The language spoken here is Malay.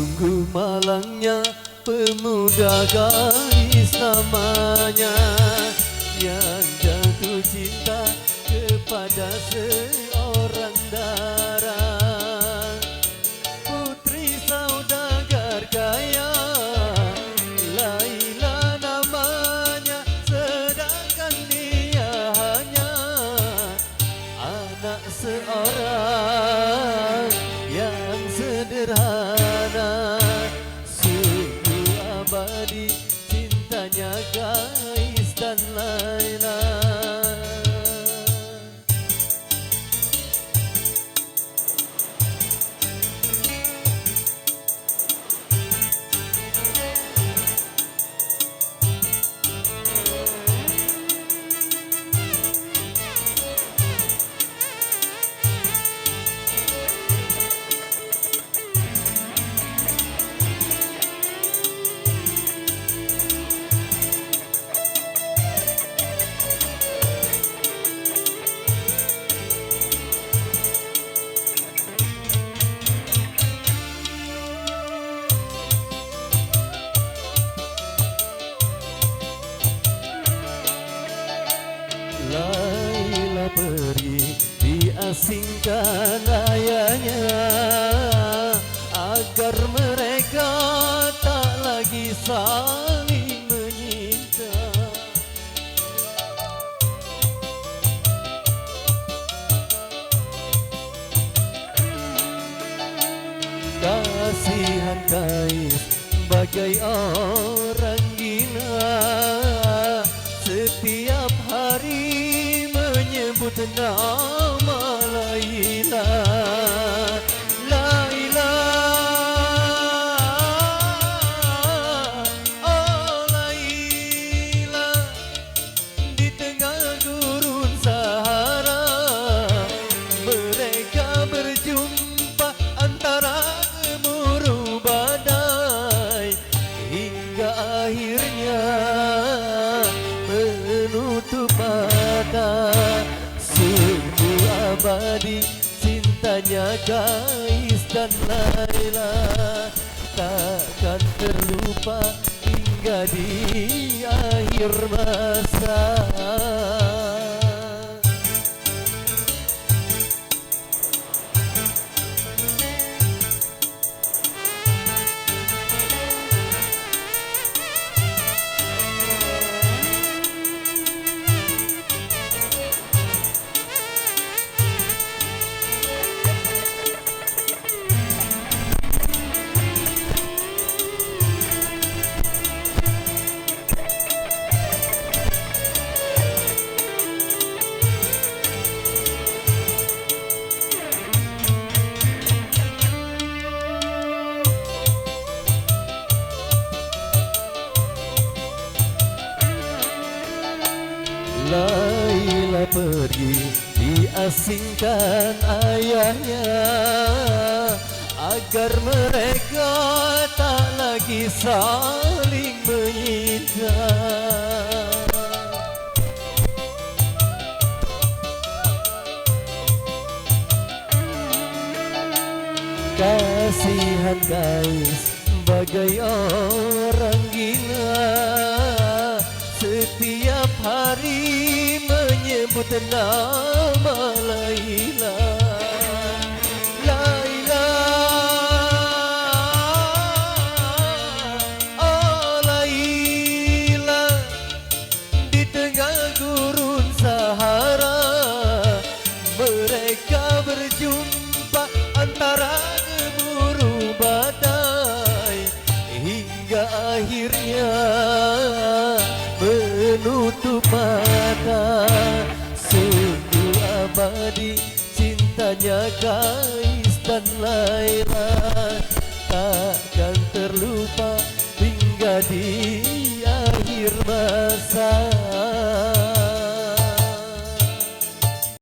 Sungguh malangnya pemuda gadis namanya, yang jatuh cinta kepada seorang dara. Putri saudagar kaya, Laila namanya, sedangkan dia hanya anak seorang yang sederhana. Sungguh abadi cintanya Kais dan Laila. Laila pergi diasingkan ayahnya, agar mereka tak lagi saling menyinta. Kasihan Kais bagai orang gila, setiap hari menyebut nama Laila. Laila, oh Laila, di tengah gurun Sahara mereka berjumpa antara gemuruh badai, hingga akhirnya menutup mata. Sungguh abadi cintanya Kais dan Laila, takkan terlupa hingga di akhir masa. Laila pergi diasingkan ayahnya, agar mereka tak lagi saling menyinta. Kasihan Kais bagai orang gila, setiap hari menyebut nama Laila. Laila, oh Laila, di tengah gurun Sahara mereka berjumpa antara gemuruh badai, hingga akhirnya menutup mata. Sungguh abadi cintanya Kais dan Laila.